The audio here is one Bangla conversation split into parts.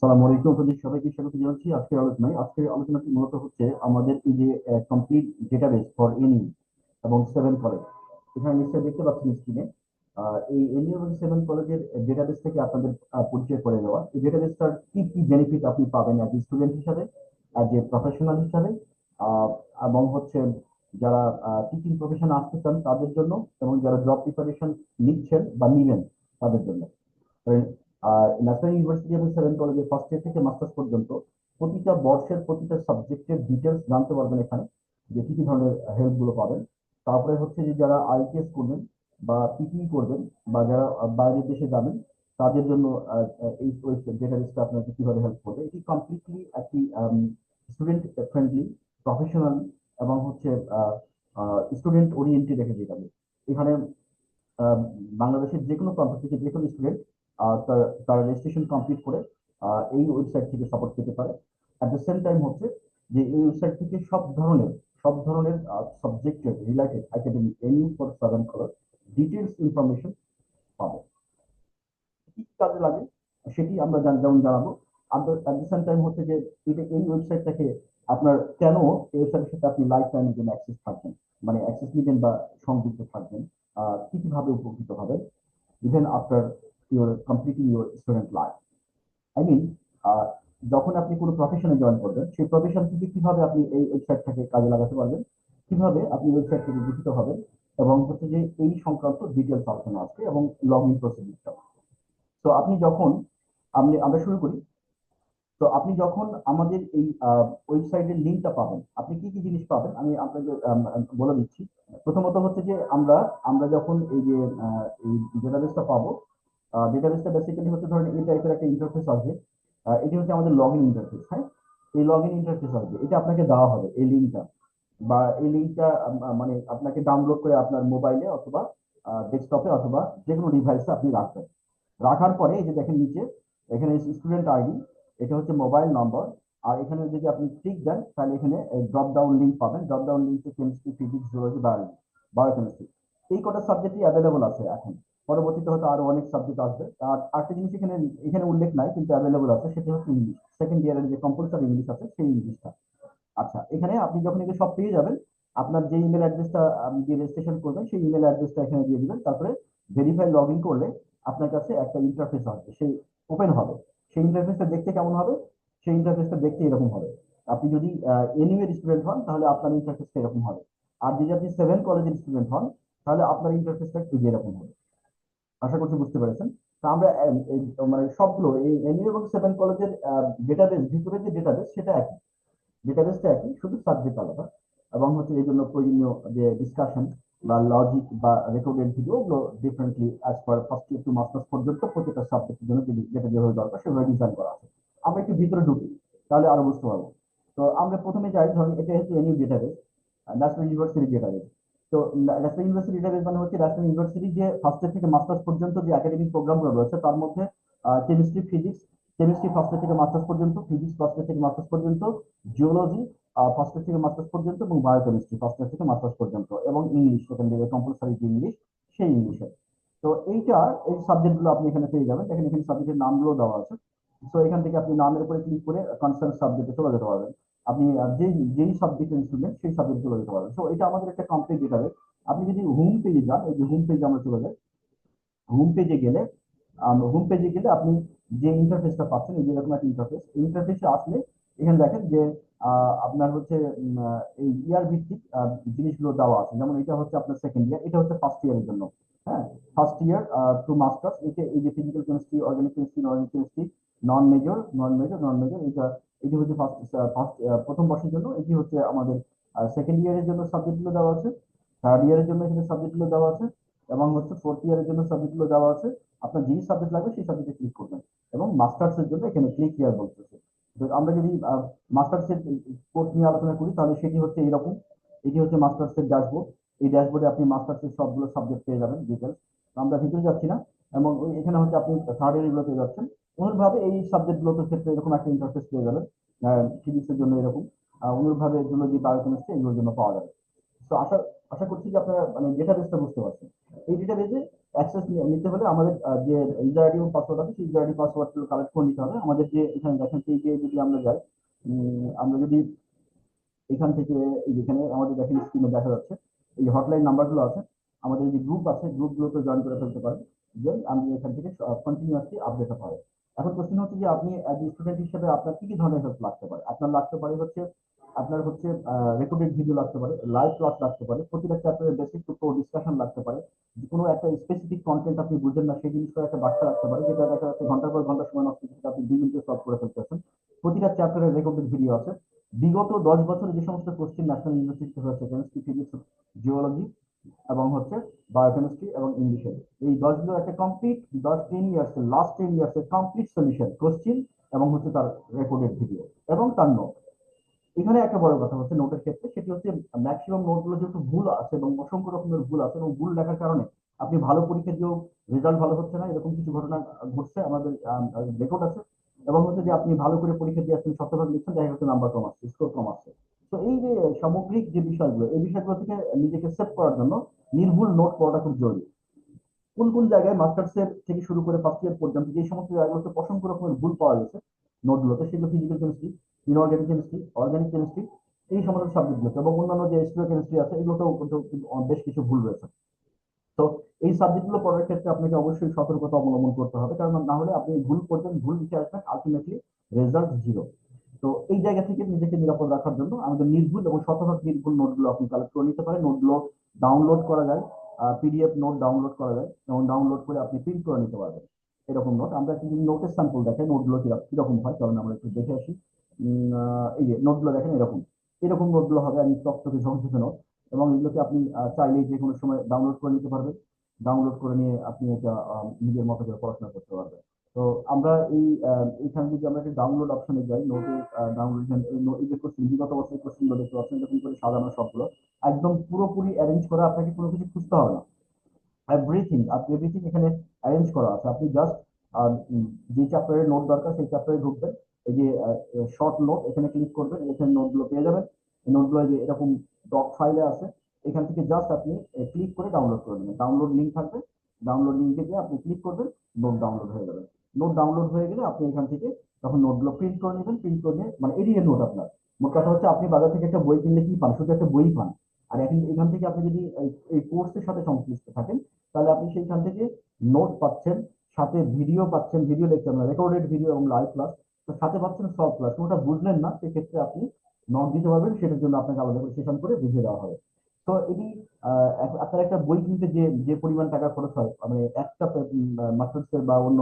সালাম আলাইকুম আপনাদের সবাইকে স্বাগত জানাচ্ছি আজকের আলোচনাটি মূলত হচ্ছে আমাদের এই যে কমপ্লিট ডেটাবেস ফর এনি এবং সেভেন কলেজ। এখানে নিশ্চয়ই দেখতে পাচ্ছেন স্ক্রিনে এই এনি এবং সেভেন কলেজের ডেটাবেস থেকে আপনাদের পরিচয় করে দেওয়া। এই ডেটাবেসটার কি কি বেনিফিট আপনি পাবেন অ্যাজ স্টুডেন্ট হিসাবে, অ্যাজ এ প্রফেশনাল হিসাবে, আহ, এবং হচ্ছে যারা টিচিং প্রফেশনে আসতে চান তাদের জন্য, এবং যারা জব প্রিপারেশন নিচ্ছেন বা নিলেন তাদের জন্য। আর ন্যাশনাল ইউনিভার্সিটি এবং সেভেন কলেজের ফার্স্ট ইয়ার থেকে মাস্টার্স পর্যন্ত প্রতিটা বর্ষের প্রতিটা সাবজেক্টের ডিটেলস জানতে পারবেন এখানে, যে কি কি ধরনের হেল্প গুলো পাবেন। তারপরে হচ্ছে যে যারা আইটিএস করবেন বা পিটিই করবেন বা যারা বাইরের দেশে যাবেন তাদের জন্য এই ডেটাবেসটা আপনাকে কিভাবে হেল্প করবে। এটি কমপ্লিটলি একটি স্টুডেন্ট ফ্রেন্ডলি, প্রফেশনাল এবং হচ্ছে স্টুডেন্ট ওরিয়েন্টেড একটা ডেটাবেস। এখানে আহ, বাংলাদেশের যে কোনো প্রান্ত থেকে যে কোনো স্টুডেন্ট তার রেজিস্ট্রেশন কমপ্লিট করে এই ওয়েবসাইট থেকে সাপোর্ট পেতে পারে। অ্যাট দ্য সেম টাইম হচ্ছে যে এই ওয়েবসাইট থেকে সব ধরনের সাবজেক্টের রিলেটেড একাডেমিক এনি ফর সেভেন কলার ডিটেলস ইনফরমেশন পাবে। কি কি কাজে লাগে সেটি আমরা যেমন জানাবো। অ্যাট দ্য সেম টাইম হচ্ছে যে এই ওয়েবসাইটটাকে আপনার কেন এই ওয়েবসাইটের সাথে আপনি লাইফ টাইমের জন্য অ্যাক্সেস থাকবেন, মানে অ্যাক্সেস নিবেন বা সংযুক্ত থাকবেন, কি কিভাবে উপকৃত হবেন even after your student life. I mean, যখন আপনি কোনো প্রফেশনে জয়েন করবেন সেই প্রফেশন থেকে কিভাবে আপনি এই ওয়েবসাইটটাকে কাজে লাগাতে পারবেন, কিভাবে আপনি ওয়েবসাইট থেকে উপকৃত হবেন, এবং হচ্ছে যে এই সংক্রান্ত ডিটেলস আলোচনা আছে এবং লগ ইন প্রসিডিউরটা। তো আপনি যখন আমরা শুরু করি। তো আপনি যখন আমাদের এই ওয়েবসাইটের লিঙ্কটা পাবেন, আপনি কি কি জিনিস পাবেন আমি আপনাকে বলে দিচ্ছি। প্রথমত হচ্ছে যে আমরা আমরা যখন এই যে এই ডেটাবেসটা পাবো, ডেটাবেসটা বেসিক্যালি হচ্ছে ধরেন এই টাইপের একটা ইন্টারফেস আসবে। এটি হচ্ছে আমাদের লগ ইন ইন্টারফেস। হ্যাঁ, এই লগ ইন ইন্টারফেস আসবে, এটা আপনাকে দেওয়া হবে এই লিঙ্কটা, বা এই লিঙ্কটা মানে আপনাকে ডাউনলোড করে আপনার মোবাইলে অথবা ডেস্কটপে অথবা যে কোনো ডিভাইসে আপনি রাখবেন। রাখার পরে এই যে দেখেন নিচে এখানে স্টুডেন্ট আইডি, এটা হচ্ছে মোবাইল নম্বর। আর এখানে যদি আপনি ক্লিক দেন তাহলে এখানে ড্রপ ডাউন লিঙ্ক পাবেন। ড্রপ ডাউন লিঙ্কে কেমিস্ট্রি, ফিজিক্স, জুলজি, বায়োকেমিস্ট্রি এই কটা সাবজেক্টই অ্যাভেলেবল আছে এখন। পরবর্তীতে হয়তো আরো অনেক সাবজেক্ট আসবে। আর আরেকটা জিনিস এখানে এখানে উল্লেখ নাই কিন্তু অ্যাভেলেবল আছে, সেটা হচ্ছে ইংলিশ। সেকেন্ড ইয়ারের যে কম্পালসারি ইংলিশ আছে সেই ইংলিশটা। আচ্ছা, এখানে আপনি যখন এগুলো সব পেয়ে যাবেন, আপনার যে ইমেল অ্যাড্রেসটা দিয়ে রেজিস্ট্রেশন করবেন সেই ইমেল অ্যাড্রেসটা এখানে দিয়ে দিবেন। তারপরে ভেরিফাই লগ ইন করলে আপনার কাছে একটা ইন্টারফেস আসবে, সেই ওপেন হবে। সেই ইন্টারফেসটা দেখতে কেমন হবে? সেই ইন্টারফেসটা দেখতে এরকম হবে। আপনি যদি এনইউএর স্টুডেন্ট হন তাহলে আপনার ইন্টারফেসটা এরকম হবে। আর যদি আপনি সেভেন কলেজের স্টুডেন্ট হন তাহলে আপনার ইন্টারফেসটা এই যে এরকম হবে। আশা করছি বুঝতে পেরেছেন। তো আমরা মানে সবগুলো এই এনইউ এবং সেভেন কলেজের ডেটাবেস, ভিতরে যে ডেটাবেস সেটা একই, ডেটাবেসটা একই, শুধু সাবজেক্ট আলাদা। এবং হচ্ছে এই জন্য প্রয়োজনীয় যে ডিসকাশন বা লজিক বা রেকর্ডেড ভিডিও ওগুলো differently as per first year to masters পর্যন্ত প্রত্যেকটা সাবজেক্টের জন্য যেটা যেভাবে দরকার সেভাবে ডিজাইন করা আছে। আমরা একটু ভিতরে ঢুকি তাহলে আরো বুঝতে পারবো। তো আমরা প্রথমে যাই, ধরুন এটা হচ্ছে NU database, national university database. তো ন্যাশনাল ইউনিভার্সিটি ডেটাবেস মানে হচ্ছে ন্যাশনাল ইউনিভার্সিটি যে ফার্স্ট ইয়ার থেকে মাস্টার্স পর্যন্ত যে একাডেমিক প্রোগ্রামগুলো রয়েছে তার মধ্যে chemistry, physics, chemistry first year থেকে মাস্টার্স পর্যন্ত, ফিজিক্স ফার্স্ট ইয়ার থেকে মাস্টার্স পর্যন্ত, জিওলজি ফার্স্ট ইয়ার থেকে মাস্টার্স পর্যন্ত, এবং বায়োকেমিস্ট্রি ফার্স্ট ইয়ার থেকে মাস্টার্স পর্যন্ত, এবং ইংলিশ সেকেন্ড ইয়ারে কম্পালসারি যে ইংলিশ সেই ইংলিশে। তো এই সাবজেক্টগুলো আপনি এখানে পেয়ে যাবেন। দেখেন এখানে সাবজেক্টের নামগুলো দেওয়া আছে। তো এখান থেকে আপনি নামের উপরে ক্লিক করে কনসার্ন সাবজেক্টে চলে যেতে পারবেন। আপনি যেই সাবজেক্টের স্টুডেন্ট সেই সাবজেক্ট চলে যেতে পারবেন। তো এটা আমাদের একটা কমপ্লিট ডেটাবেস। আপনি যদি হোম পেজে যান, এই যে হোম পেজে আমরা চলে যাই, হোম পেজে গেলে আপনি যে ইন্টারফেসটা পাচ্ছেন এই যে এরকম একটা ইন্টারফেস, এই ইন্টারফেসে আসলে এখানে দেখেন যে আপনার হচ্ছে এই ইয়ার ভিত্তিক জিনিসগুলো দেওয়া আছে। যেমন এটা হচ্ছে আপনার সেকেন্ড ইয়ার, এটা হচ্ছে ফার্স্ট ইয়ারের জন্য। হ্যাঁ, ফার্স্ট ইয়ার টু মাস্টার্স, এই যে physical chemistry, organic chemistry, organic chemistry, নন মেজর, এটি হচ্ছে ফার্স্ট প্রথম বর্ষের জন্য। এটি হচ্ছে আমাদের সেকেন্ড ইয়ারের জন্য সাবজেক্টগুলো দেওয়া আছে। থার্ড ইয়ারের জন্য এখানে সাবজেক্টগুলো দেওয়া আছে, এবং হচ্ছে ফোর্থ ইয়ারের জন্য সাবজেক্টগুলো দেওয়া আছে। আপনার যেই সাবজেক্ট লাগবে সেই সাবজেক্টে ক্লিক করবেন। এবং মাস্টার্স এর জন্য এখানে ক্লিক হিয়ার বলতেছে। তো আমরা যদি মাস্টার্স এর কোর্স নিয়ে আলোচনা করি তাহলে সেটি হচ্ছে এইরকম। এটি হচ্ছে মাস্টার্স এর ড্যাশবোর্ড। এই ড্যাশবোর্ডে আপনি মাস্টার্স এর সবগুলো সাবজেক্ট পেয়ে যাবেন ডিটেলস। আমরা ভিতরে যাচ্ছি না। এবং এখানে হচ্ছে আপনি থার্ড ইয়ার গুলো পেয়ে যাচ্ছেন। অনুরূপভাবে এই সাবজেক্ট গুলোতে ক্ষেত্রে এরকম একটা ইন্টারফেস পেয়ে যাবেন। ফিজিক্স এর জন্য এরকম, অনুরূপভাবে জুলজি, বায়োকেমিস্ট্রি এগুলোর জন্য পাওয়া যাবে। তো আশা আশা করছি যে আপনারা মানে ডেটাবেসটা বুঝতে পারছেন। এই ডেটাবেসে অ্যাক্সেস নিতে হলে আমাদের যে ইউজার আইডি এবং পাসওয়ার্ড আছে সেই ইউজার আইডি পাসওয়ার্ড কালেক্ট করে নিতে হবে। আমাদের যে এখানে দেখেন যে যদি আমরা যাই, আমরা যদি এখান থেকে এই যেখানে আমাদের দেখেন স্ক্রিনে দেখা যাচ্ছে এই হটলাইন নাম্বারগুলো আছে, আমাদের যে গ্রুপ আছে গ্রুপগুলোতে জয়েন করে ফেলতে পারেন, যে আমি এখান থেকে কন্টিনিউয়াসলি আপডেট পাবো। এখন কোশ্চেন হচ্ছে যে আপনি অ্যাজ স্টুডেন্ট হিসেবে আপনার কি কি ধরনের হেল্প লাগতে পারে। আপনার লাগতে পারে হচ্ছে আপনার হচ্ছে রেকর্ডেড ভিডিও লাগতে পারে, লাইভ ক্লাস লাগতে পারে, প্রতিটা চ্যাপ্টারের বেসিক টু ডিসকাশন লাগতে পারে, কোনো একটা স্পেসিফিক কন্টেন্ট আপনি বুঝেন না সেই জিনিসটা একটা বার্তা লাগতে পারে, যেটা দেখা যাচ্ছে ঘন্টার পর ঘন্টা সময় নষ্ট করে আপনি 2 মিনিটে সলভ করে ফেলতেছেন। প্রতিটা চ্যাপ্টারের রেকর্ডেড ভিডিও আছে। বিগত 10 বছরে যে সমস্ত কোশ্চেন ন্যাশনাল ইউনিভার্সিটি হয়েছে কেমিস্ট্রি, ফিজিক্স, জিওলজি এবং হচ্ছে বায়োকেমিস্ট্রি এবং ইংলিশে, এই 10 গুলো একটা কমপ্লিট 10-10 ইয়ার্স লাস্ট 10 ইয়ার্স এর কমপ্লিট সলিউশন কোশ্চেন এবং হচ্ছে তার রেকর্ডেড ভিডিও এবং তার নোট। এখানে একটা বড় কথা হচ্ছে নোটের ক্ষেত্রে, সেটি হচ্ছে ম্যাক্সিমাম নোটগুলো যেহেতু ভুল আছে এবং অসংখ্য রকমের ভুল আছে, এবং ভুল লেখার কারণে আপনি ভালো পরীক্ষা দিয়েও রেজাল্ট ভালো হচ্ছে না, এরকম কিছু ঘটনা ঘটছে, আমাদের রেকর্ড আছে। এবং হচ্ছে যে আপনি ভালো করে পরীক্ষা দিয়ে আসছেন, শতভাগ লিখছেন, দেখা যাচ্ছে নাম্বার কম আসছে, স্কোর কম আসছে। তো এই যে সামগ্রিক যে বিষয়গুলো, এই বিষয়গুলো থেকে নিজেকে সেভ করার জন্য নির্ভুল নোট পড়াটা খুব জরুরি। কোন কোন জায়গায় মাস্টার্স এর থেকে শুরু করে ফার্স্ট ইয়ার পর্যন্ত যে সমস্ত জায়গাগুলোতে অসংখ্য রকমের ভুল পাওয়া গেছে নোটগুলোতে, সেগুলো physical chemistry, inorganic chemistry, organic chemistry, এই সমস্ত সাবজেক্টগুলোতে, এবং অন্যান্য যে স্টিরিও কেমিস্ট্রি আছে এগুলোতেও কিন্তু বেশ কিছু ভুল রয়েছে। তো এই সাবজেক্টগুলো পড়ার ক্ষেত্রে আপনাকে অবশ্যই সতর্কতা অবলম্বন করতে হবে, কারণ না হলে আপনি ভুল করবেন, ভুল লিখে আসবেন, আলটিমেটলি রেজাল্ট জিরো। তো এই জায়গা থেকে নিজেকে নিরাপদ রাখার জন্য আমাদের নির্ভুল এবং শতভাগ নির্ভুল নোটগুলো আপনি কালেক্ট করে নিতে পারেন। নোটগুলো ডাউনলোড করা যায়, পিডিএফ নোট ডাউনলোড করা যায়, এবং ডাউনলোড করে আপনি প্রিন্ট করে নিতে পারবেন। এরকম নোট আমরা একটি নোটের স্যাম্পল দেখাই, নোটগুলো কিরকম হয় চলুন আমরা একটু দেখে আসি। এই যে নোটগুলো দেখেন এরকম এরকম নোটগুলো হবে, আমি চকচকে ঝকঝকে নোট, এবং এগুলোকে আপনি চাইলে যে কোনো সময় ডাউনলোড করে নিতে পারবেন। ডাউনলোড করে নিয়ে আপনি এটা নিজের মতো করে পড়াশোনা করতে পারবেন। তো আমরা এইখানে যদি আমরা একটা ডাউনলোড অপশনে যাই, নোটে ডাউনলোড, এই যে কোশ্চেন বিগত বছরের কোশ্চেন গুলো দেখতে পাচ্ছেন এরকম করে সাজানো সবগুলো একদম পুরোপুরি অ্যারেঞ্জ করা, আপনাকে কোনো কিছু খুঁজতে হবে না। এভরিথিং আপনি এভরিথিং এখানে অ্যারেঞ্জ করা আছে। আপনি জাস্ট যে চ্যাপ্টারের নোট দরকার সেই চ্যাপ্টারে ঢুকবেন, এই যে শর্ট নোট এখানে ক্লিক করবেন, এখানে নোটগুলো পেয়ে যাবেন। এই নোটগুলো যে এরকম ডক ফাইলে আছে, এখান থেকে জাস্ট আপনি ক্লিক করে ডাউনলোড করে নেবেন। ডাউনলোড লিঙ্ক থাকবে, ডাউনলোড লিঙ্কে গিয়ে আপনি ক্লিক করবেন, নোট ডাউনলোড হয়ে যাবে। নোট ডাউনলোড হয়ে গেলে আপনি এখান থেকে তখন নোটগুলো প্রিন্ট করে নেবেন। প্রিন্ট করে নিয়ে মানে এডিএ নোট আপনার, মোট কথা হচ্ছে আপনি বাজার থেকে একটা বই কিনলে কি পান, শুধু একটা বই পান। আর এখন এখান থেকে আপনি যদি এই কোর্সের সাথে সংশ্লিষ্ট থাকেন, তাহলে আপনি সেইখান থেকে নোট পাচ্ছেন, সাথে ভিডিও পাচ্ছেন, ভিডিও লেকচার না রেকর্ডেড ভিডিও এবং লাইভ ক্লাস, সাথে পাচ্ছেন সব ক্লাস। কোনটা বুঝলেন না সেক্ষেত্রে আপনি নক দিতে পারবেন, সেটার জন্য আপনাকে আলাদা করে সেশন করে বুঝিয়ে দেওয়া হবে। তো এটি আপনার একটা বই কিনতে যে যে পরিমাণ টাকা খরচ হয়, মানে একটা মাস্টার্সের বা অন্য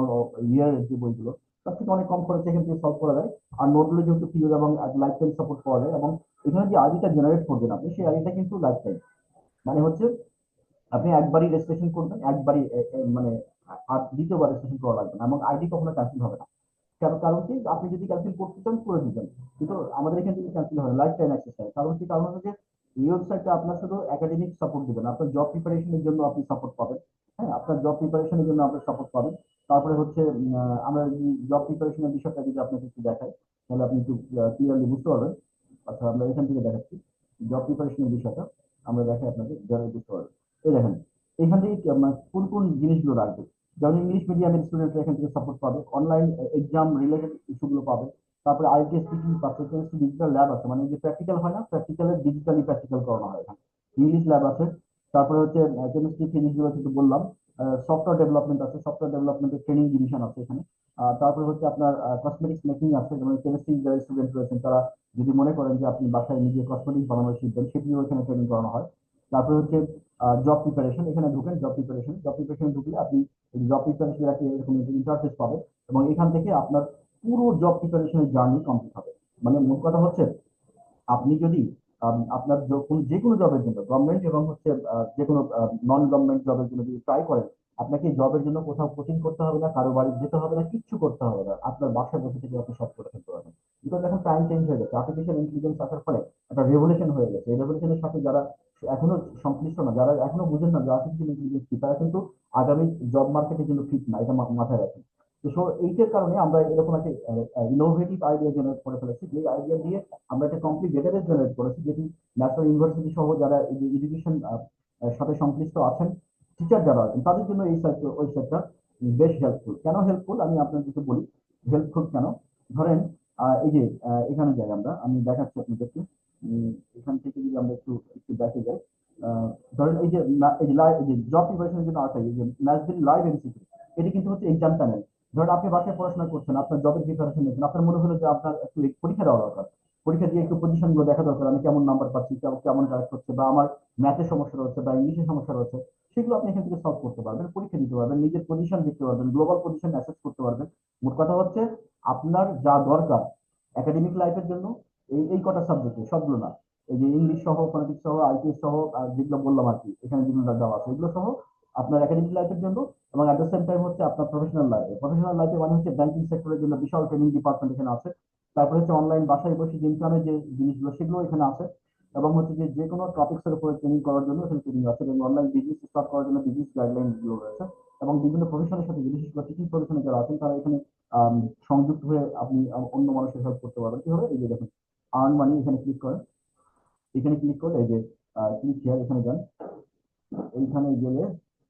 ইয়ারের যে বইগুলো, তার থেকে অনেক কম খরচে এখান থেকে সলভ করা যায়। আর নোটগুলো যেহেতু ফ্রি এবং লাইফ টাইম সাপোর্ট পাওয়া যায়, এবং এখানে যে আইডিটা জেনারেট করবেন আপনি, সেই আইডিটা কিন্তু লাইফ টাইম, মানে হচ্ছে আপনি একবারই রেজিস্ট্রেশন করবেন, একবারই মানে আর দ্বিতীয়বার রেজিস্ট্রেশন করা লাগবে না, এবং আইডি কখনো ক্যান্সেল হবে না। কারণ কারণ কি, আপনি যদি ক্যান্সেল করতে চান করে দিবেন, কিন্তু আমাদের এখান থেকে ক্যান্সেল হয় লাইফ টাইম অ্যাক্সেস হয়। কারণ কি, কারণ হচ্ছে যে এই ওয়েবসাইটটা আপনার শুধু একাডেমিক সাপোর্ট দিবেন, আপনার জব প্রিপারেশনের জন্য আপনি সাপোর্ট পাবেন। হ্যাঁ, আপনার জব প্রিপারেশনের জন্য আপনি সাপোর্ট পাবেন। তারপরে হচ্ছে আমরা জব প্রিপারেশনের বিষয়টা যদি আপনাকে একটু দেখাই, তাহলে আপনি একটু ক্লিয়ারলি বুঝতে পারবেন। আচ্ছা, আমরা এখান থেকে দেখাচ্ছি জব প্রিপারেশনের বিষয়টা, আমরা দেখাই আপনাকে যারা বুঝতে পারবেন। এই দেখেন এখান থেকে কোন কোন জিনিসগুলো রাখবে। যেমন ইংলিশ মিডিয়ামের স্টুডেন্টরা এখান থেকে সাপোর্ট পাবে, অনলাইন এক্সাম রিলেটেড ইস্যুগুলো পাবে। তারপরে আইটিএস স্পিকিং, পারফরমেন্সি, ডিজিটাল ল্যাব আছে, মানে যে প্র্যাকটিক্যাল হয় না, প্র্যাকটিক্যালের ডিজিটালি প্র্যাকটিক্যাল করানো হয় এখানে। ইংলিশ ল্যাব আছে। তারপরে হচ্ছে কেমিস্ট্রি, ফিজিক্স গুলো কিন্তু বললাম। সফটওয়্যার ডেভেলপমেন্ট আছে, সফটওয়্যার ডেভেলপমেন্টের ট্রেনিং ডিভিশন আছে এখানে। তারপরে হচ্ছে আপনার কসমেটিক্স মেকিং আছে, যেমন কেমিস্ট্রি যারা স্টুডেন্ট রয়েছেন তারা যদি মনে করেন যে আপনি বাসায় নিজে কসমেটিক্স বানানো শিখবেন, সেটিও এখানে ট্রেনিং করানো হয়। তারপরে হচ্ছে জব প্রিপারেশন, এখানে ঢুকেন জব প্রিপারেশন ঢুকলে আপনি জব প্রিপারেশনের একটা এরকম ইন্টারফেস পাবেন, এবং এখান থেকে আপনার পুরো জব প্রিপারেশনের জার্নি কমপ্লিট হবে। মানে মোট কথা হচ্ছে আপনি যদি আপনার যখন যে কোনো জবের জন্য গভর্নমেন্ট এবং হচ্ছে যে কোনো নন গভর্নমেন্ট জবের জন্য যদি ট্রাই করেন, আপনাকে জবের জন্য কোথাও কোচিং করতে হবে না, কারো বাড়ি যেতে হবে না, কিচ্ছু করতে হবে না, আপনার বাসায় বসে থেকে আপনি সব করে ফেলতে পারবেন। বিকজ এখন টাইম চেঞ্জ হয়ে গেছে, আর্টিফিশিয়াল ইন্টেলিজেন্স আসার ফলে একটা রেভলিউশন হয়ে গেছে। এই রেভলিউশনের সাথে যারা এখনো সংশ্লিষ্ট না, যারা এখনো বুঝেন না যে আর্টিফিশিয়াল ইন্টেলিজেন্স কি, তারা কিন্তু আগামী জব মার্কেটের জন্য ফিট না, এটা মাথায় রাখেন। তো এইটার কারণে আমরা এরকম একটা ইনোভেটিভ আইডিয়া জেনারেট করে ফেলেছি, যে আইডিয়া দিয়ে আমরা একটা কমপ্লিট ডেটাবেস জেনারেট করেছি, যেটি ন্যাশনাল ইউনিভার্সিটি সহ যারা এডুকেশন সাথে সংশ্লিষ্ট আছেন টিচার যারা আছেন তাদের জন্য এই ওয়েবসাইটটা বেশ হেল্পফুল। কেন হেল্পফুল আমি আপনাদেরকে বলি, হেল্পফুল কেন। ধরেন এই যে এখানে যাই আমরা, আমি দেখাচ্ছি আপনাদেরকে। এখান থেকে যদি আমরা একটু একটু দেখে যাই, আহ, ধরেন এই যে এই যে জব প্রিপারেশনের জন্য আছে, এই যে ম্যাথবিল লাইভ এমসিকিউ, এটি কিন্তু হচ্ছে এক্সাম প্যানেল। ধরেন আপনি বাসায় পড়াশোনা করছেন, আপনার জবের প্রিপারেশন নিচ্ছেন, আপনার মনে হলো যে আপনার একটু পরীক্ষা দেওয়া দরকার, পরীক্ষা দিয়ে একটু পজিশন গুলো দেখা দরকার, আমি কেমন নাম্বার পাচ্ছি, কেমন কারেক্ট হচ্ছে, বা আমার ম্যাথের সমস্যা রয়েছে বা ইংলিশের সমস্যা রয়েছে, সেগুলো আপনি এখান থেকে সলভ করতে পারবেন, পরীক্ষা দিতে পারবেন, নিজের পজিশন দেখতে পারবেন, গ্লোবাল পজিশন অ্যাসেস করতে পারবেন। মোট কথা হচ্ছে আপনার যা দরকার একাডেমিক লাইফের জন্য, এই কটা সাবজেক্টে, সবগুলো না, এই যে ইংলিশ সহ, ফোনেটিক্স সহ, আইটিএস সহ, আর যেগুলো বললাম আর কি, এখানে যেগুলো দেওয়া আছে এগুলো সহ আপনার একাডেমিক লাইফের জন্য, এবং অ্যাট দ্য সেম টাইম হচ্ছে আপনার প্রফেশনাল লাইফে মানে হচ্ছে ব্যাংকিং সেক্টরের জন্য বিশাল ট্রেনিং ডিপার্টমেন্ট এখানে আছে। তারপরে হচ্ছে অনলাইন বাসায় বসে ইনকামের যে জিনিসগুলো সেগুলো এখানে আছে, এবং হচ্ছে যে কোনো টপিক্স এর উপরে ট্রেনিং করার জন্য এখানে ট্রেনিং আছে, এবং অনলাইন বিজনেস স্টার্ট করার জন্য বিজনেস গাইডলাইন গুলো রয়েছে, এবং বিভিন্ন প্রফেশনের সাথে, বিশেষ করে টিচিং প্রফেশনে যারা আছেন তারা এখানে আম, সংযুক্ত হয়ে আপনি অন্য মানুষের হেল্প করতে পারবেন। কি হবে, এই যে দেখুন আর্ন মানি, এখানে ক্লিক করেন, এখানে ক্লিক করলে এই যে ক্লিক হিয়ার, এখানে যান, এইখানে গেলে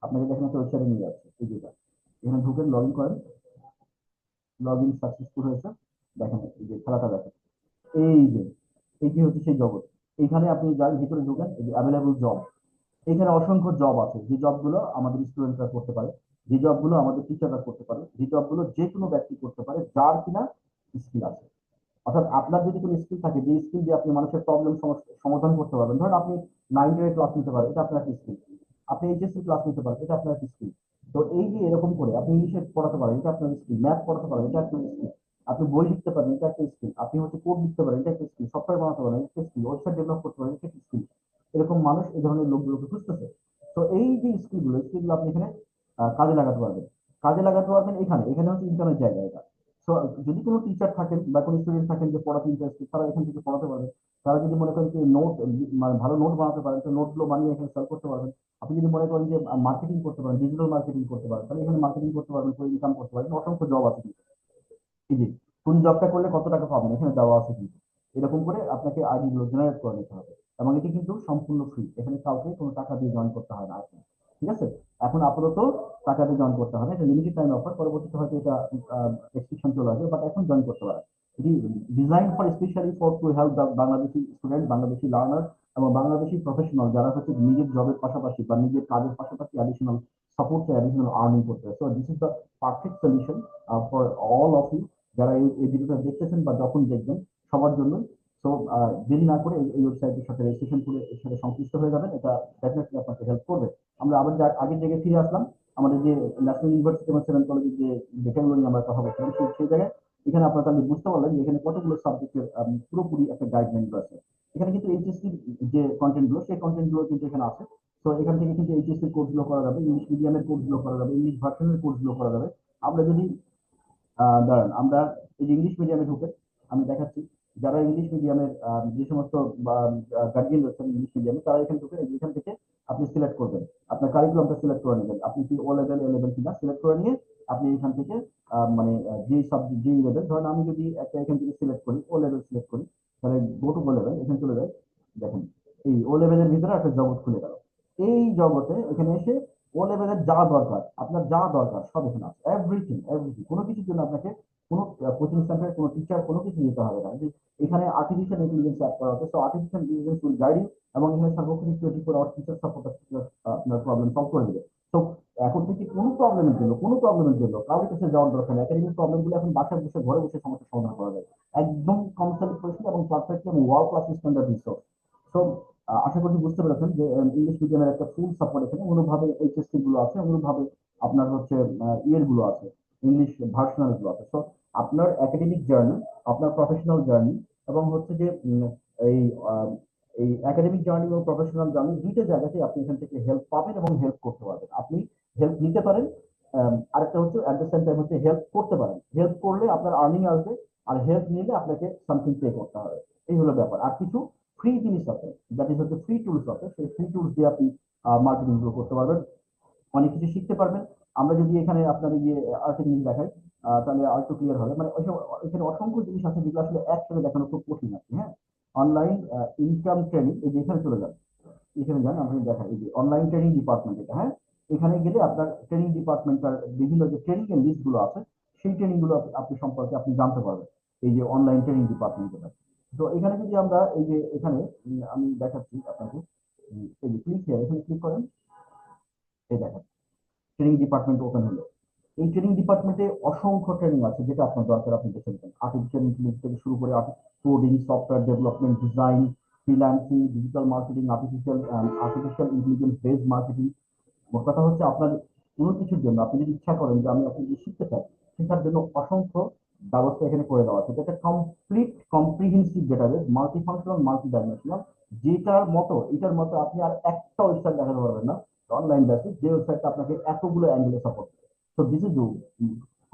আপনাকে দেখেন একটা ওয়েবসাইটে নিয়ে যাচ্ছে, এই যেটা, এখানে ঢুকেন, লগ ইন করেন, লগ ইন সাকসেসফুল হয়েছে, দেখেন এই যে খেলাটা দেখেন, এই যে এইটি হচ্ছে সেই জগৎ। এইখানে আপনি যার ভিতরে ঢুকেন, এই যে অ্যাভেলেবল জব, এখানে অসংখ্য জব আছে, যে জবগুলো আমাদের স্টুডেন্টরা করতে পারে, যে জবগুলো আমাদের টিচাররা করতে পারে, যে জবগুলো যে কোনো ব্যক্তি করতে পারে যার কিনা স্কিল আছে। অর্থাৎ আপনার যদি কোনো স্কিল থাকে, যে স্কিল দিয়ে আপনি মানুষের প্রবলেম সমাধান করতে পারবেন, ধরেন আপনি 9 এর ক্লাস নিতে পারেন, এটা আপনার একটা স্কিল, আপনি এইচএসসি ক্লাস নিতে পারেন, এটা আপনার একটা স্কিল। তো এই যে এরকম করে আপনি ইংলিশে পড়াতে পারেন, এটা আপনার স্কিল, ম্যাথ পড়াতে পারেন, এটা একটা স্কিল, আপনি বই লিখতে পারেন, এটা একটা স্কিল, আপনি হচ্ছে কোড লিখতে পারেন, এটা একটা স্কিল, সফটওয়্যার বানাতে পারেন, এটা একটা স্কিল, ওয়েবসাইট ডেভেলপ করতে পারেন, এটা একটা স্কিল। এরকম মানুষ এই ধরনের লোকগুলোকে খুঁজতেছে। তো এই যে স্কিলগুলো আপনি এখানে কাজে লাগাতে পারবেন, কাজে লাগাতে পারবেন। এখানে এখানে হচ্ছে ইন্টারনেট জায়গা এটা। তো যদি কোনো টিচার থাকেন বা কোনো স্টুডেন্ট থাকেন যে পড়াতে ইন্টারেস্টেড, তারা এখান থেকে পড়াতে পারবেন। তারা যদি মনে করেন যে নোট, মানে ভালো নোট বানাতে পারেন, তো নোটগুলো বানিয়ে এখানে সেল করতে পারবেন। আপনি যদি মনে করেন যে মার্কেটিং করতে পারেন, ডিজিটাল মার্কেটিং করতে পারেন, তাহলে এখানে মার্কেটিং করতে পারবেন, করে ইনকাম করতে পারবেন, অসংখ্য জব আছে কিন্তু। এই যে কোন জবটা করলে কত টাকা পাবেন এখানে দেওয়া আছে কিন্তু। এরকম করে আপনাকে আইডি গুলো জেনারেট করে নিতে হবে, এবং এটি কিন্তু সম্পূর্ণ ফ্রি, এখানে কাউকে কোনো টাকা দিয়ে জয়েন করতে হয় না এখন। ঠিক আছে, এখন আপাতত টাকা দিয়ে জয়েন করতে হবে, এটা লিমিটেড টাইম অফার, পরবর্তীতে হয়তো এটা রেস্ট্রিকশন চলে আসবে, বাট এখন জয়েন করতে পারেন। এটি design for specially for to help the Bangladeshi student, Bangladeshi learner, এবং বাংলাদেশি প্রফেশনাল যারা হচ্ছে নিজের জবের পাশাপাশি বা নিজের কাজের পাশাপাশি অ্যাডিশনাল সাপোর্ট চাই, অ্যাডিশনাল আর্নিং করতে হয়। So this is the perfect solution for all of you, যারা এই ভিডিওটা দেখতেছেন বা যখন দেখবেন, সবার জন্য। তো দেরি না করে এই ওয়েবসাইটের সাথে রেজিস্ট্রেশন করে এর সাথে সংশ্লিষ্ট হয়ে যাবেন, এটা ডেফিনেটলি আপনাকে হেল্প করবে। আমরা আবার আগের জায়গায় ফিরে আসলাম, আমাদের যে ন্যাশনাল ইউনিভার্সিটি এবং সেভেন কলেজের যে ডেটা নিয়ে আমরা কথা বলছিলাম, সেই জায়গায় এখানে আপনারা তাহলে বুঝতে পারলেন যে এখানে কতগুলো সাবজেক্টের পুরোপুরি একটা গাইডলাইন রয়েছে। এখানে কিন্তু এইচএসসি যে কন্টেন্ট গুলো, সেই কন্টেন্ট গুলো কিন্তু এখানে আছে। তো এখান থেকে কিন্তু এইচএসসি কোর্স গুলো করা যাবে, ইংলিশ মিডিয়ামের কোর্স গুলো করা যাবে, ইংলিশ ভার্সনের কোর্স গুলো করা যাবে। আমরা যদি দাঁড়ান, আমরা এই যে ইংলিশ মিডিয়ামে ঢুকে আমি দেখাচ্ছি, যারা ইংলিশ মিডিয়ামের যে সমস্ত গার্জিয়ান রয়েছেন ইংলিশ মিডিয়ামে, তারা এখানে ঢুকে এখান থেকে আপনি সিলেক্ট করবেন, আপনার কারিকুলামটা সিলেক্ট করে নেবেন, আপনি কি ও লেভেল এ লেভেল কিনা সিলেক্ট করে নিয়ে আপনি এখান থেকে মানে যে সাবজেক্ট যে লেভেল, ধরেন আমি যদি একটা এখান থেকে সিলেক্ট করি, ও লেভেল সিলেক্ট করি, তাহলে গো টু ও লেভেল, এখানে চলে যায়। দেখেন এই ও লেভেলের ভিতরে একটা জগৎ খুলে গেল। এই জগতে এখানে এসে ও লেভেলের যা দরকার, আপনার যা দরকার সব এখানে আছে, এভরিথিং এভরিথিং। কোনো কিছুর জন্য আপনাকে কোনো কোচিং সেন্টার, কোনো টিচার, কোনো কিছু নিতে হবে না। এখানে আর্টিফিশিয়াল ইন্টেলিজেন্স অ্যাড করা হচ্ছে, so artificial intelligence will guide you, এবং এখানে সার্বক্ষণিক 24 আওয়ার টিচার সাপোর্ট আপনার প্রবলেম সলভ করে দেবে। তো এখন থেকে কোনো প্রবলেমের জন্য কারোর কাছে যাওয়ার দরকার নেই, একাডেমিক প্রবলেম গুলো এখন বাসায় বসে ঘরে বসে সমস্যার সমাধান করা যায়, একদম কনসাল্ট পরিষেবা এবং পারফেক্টলি এবং world class standard resource. So আশা করি বুঝতে পেরেছেন যে ইংলিশ মিডিয়ামের একটা ফুল সাপোর্ট এখানে, অনুভাবে এইচএসসি গুলো আছে, অনুভাবে আপনার হচ্ছে ইয়ের গুলো আছে, ইংলিশ ভার্সনাল গুলো আছে। সো আপনার একাডেমিক জার্নি, আপনার প্রফেশনাল জার্নি, এবং হচ্ছে যে এই আহ, এই একাডেমিক জার্নি এবং প্রফেশনাল জার্নি দুইটা জায়গাতে আপনি এখান থেকে হেল্প পাবেন এবং হেল্প করতে পারবেন। আপনি হেল্প নিতে পারেন, আরেকটা হচ্ছে অ্যাট দ্য সেম টাইম হচ্ছে হেল্প করতে পারেন। হেল্প করলে আপনার আর্নিং আসবে, আর হেল্প নিলে আপনাকে সামথিং পে করতে হবে। এই হলো ব্যাপার। আর কিছু ফ্রি জিনিস আছে, দ্যাট ইজ হচ্ছে ফ্রি টুলস আছে, সেই ফ্রি টুলস দিয়ে আপনি মার্কেটিং গুলো করতে পারবেন, অনেক কিছু শিখতে পারবেন। আমরা যদি এখানে আপনার এই যে আর্টিকেল দেখাই, তাহলে আরেকটু ক্লিয়ার হবে, মানে এখানে অসংখ্য জিনিস আছে যেগুলো আসলে একসাথে দেখানো খুব কঠিন আছে। হ্যাঁ, অনলাইন ইনকাম ট্রেনিং, এই যে এখানে চলে যান, এখানে যান, আপনি দেখাই এই যে অনলাইন ট্রেনিং ডিপার্টমেন্ট, এটা হ্যাঁ, এখানে গেলে আপনার ট্রেনিং ডিপার্টমেন্টের বিভিন্ন যে ট্রেনিং এর লিস্ট গুলো আছে, সেই ট্রেনিং গুলো আপনি সম্পর্কে আপনি জানতে পারবেন, এই যে অনলাইন ট্রেনিং ডিপার্টমেন্ট যেটা। তো এখানে যদি আমরা এই যে এখানে আমি দেখাচ্ছি আপনাকে, এই যে ক্লিক here, এখানে ক্লিক করেন, এই দেখেন ট্রেনিং ডিপার্টমেন্ট ওপেন হলো। এই ট্রেনিং ডিপার্টমেন্টে অসংখ্য ট্রেনিং আছে যেটা আপনার দরকার আপনি বেছে নেবেন। আর্টিফিশিয়াল ইন্টেলিজেন্স থেকে শুরু করে coding, software development, design, freelancing, digital marketing, artificial intelligence based marketing. মোট কথা হচ্ছে আপনার কোনো কিছুর জন্য আপনি যদি ইচ্ছা করেন যে আমি আপনি যদি শিখতে চাই, শেখার জন্য অসংখ্য ব্যবস্থা এখানে করে দেওয়া আছে। এটা একটা complete comprehensive database, multi functional, multi dimensional, যেটার মতো এটার মতো আপনি আর একটা ওয়েবসাইট দেখাতে পারবেন না অনলাইন বেসিস, যে ওয়েবসাইটটা আপনাকে এতগুলো অ্যাঙ্গেলে সাপোর্ট করে। তো দিস ইজ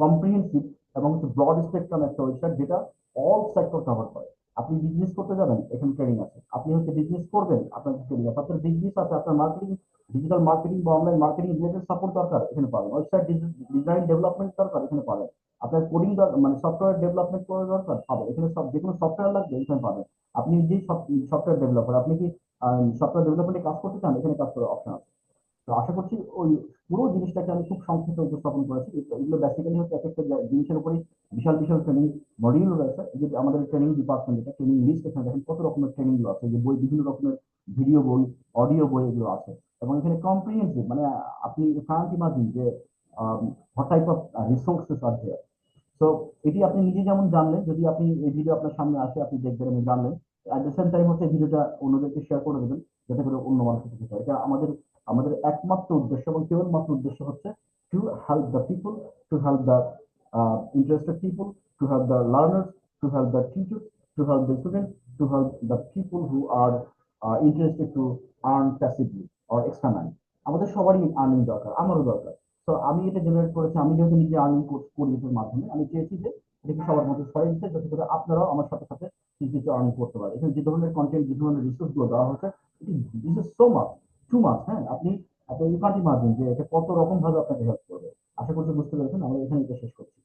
কম্প্রিহেন্সিভ এবং ব্রড স্পেকট্রাম একটা ওয়েবসাইট যেটা অল সেক্টর কভার করে। আপনি বিজনেস করতে যাবেন, এখানে ট্রেনিং আছে। আপনি হচ্ছে বিজনেস করবেন, আপনার ট্রেনিং আছে। আপনার বিজনেস আছে, আপনার মার্কেটিং, ডিজিটাল মার্কেটিং বা অনলাইন মার্কেটিং রিলেটেড সাপোর্ট দরকার, এখানে পাবেন। ওয়েবসাইট ডিজাইন ডেভেলপমেন্ট দরকার, এখানে পাবেন। আপনার কোডিং মানে সফটওয়্যার ডেভেলপমেন্ট করার দরকার, পাবেন এখানে। সব যে কোনো সফটওয়্যার লাগবে, এখানে পাবেন। আপনি যে সফটওয়্যার ডেভেলপার, আপনি কি সফটওয়্যার ডেভেলপমেন্টে কাজ করতে চান, এখানে কাজ করার অপশন আছে। তো আশা করছি ওই পুরো জিনিসটাকে আমি খুব সংক্ষেপে উপস্থাপন করেছি। এগুলো বেসিক্যালি হচ্ছে এক একটা জিনিসের উপরে বিশাল বিশাল ট্রেনিং মডিউল রয়েছে। এই যে আমাদের ট্রেনিং ডিপার্টমেন্ট, এটা ট্রেনিং লিস্ট, এখানে দেখেন কত রকমের ট্রেনিং গুলো আছে। যে বই, বিভিন্ন রকমের ভিডিও বই, অডিও বই এগুলো আছে। এবং এখানে কম্প্রিহেন্সিভ, মানে আপনি কান্ট ইমাজিন যে হোয়াট টাইপ অফ রিসোর্সেস আর দেয়ার। তো এটি আপনি নিজে যেমন জানলেন, যদি আপনি এই ভিডিও আপনার সামনে আসে, আপনি দেখবেন এবং জানলেন, অ্যাট দ্য সেম টাইম হচ্ছে ভিডিওটা অন্যদেরকে শেয়ার করে দেবেন, যাতে করে অন্য মানুষ শিখতে পারে। এটা আমাদের আমাদের একমাত্র উদ্দেশ্য এবং কেবলমাত্র উদ্দেশ্য হচ্ছে to help the people, to help the interested people, to help the learners, to help the teachers, to help the students, to help the people who are interested to earn passively or extra money. আমাদের সবারই আর্নিং দরকার, আমারও দরকার। তো আমি এটা জেনারেট করেছি, আমি যেহেতু নিজে আর্নিং করি এটার মাধ্যমে, আমি চেয়েছি যে এটাকে সবার মধ্যে ছড়িয়ে দিতে, যাতে করে আপনারাও আমার সাথে সাথে কিছু কিছু আর্নিং করতে পারে। এখানে যে ধরনের কন্টেন্ট, যে ধরনের রিসোর্স গুলো দেওয়া হচ্ছে, this is so much, too much. হ্যাঁ, আপনি আপনি ইউ কান্ট ইমাজিন যে এটা কত রকম ভাবে আপনাকে হেল্প করবে। আশা করছি বুঝতে পেরেছেন। আমরা এখানে এটা শেষ করছি।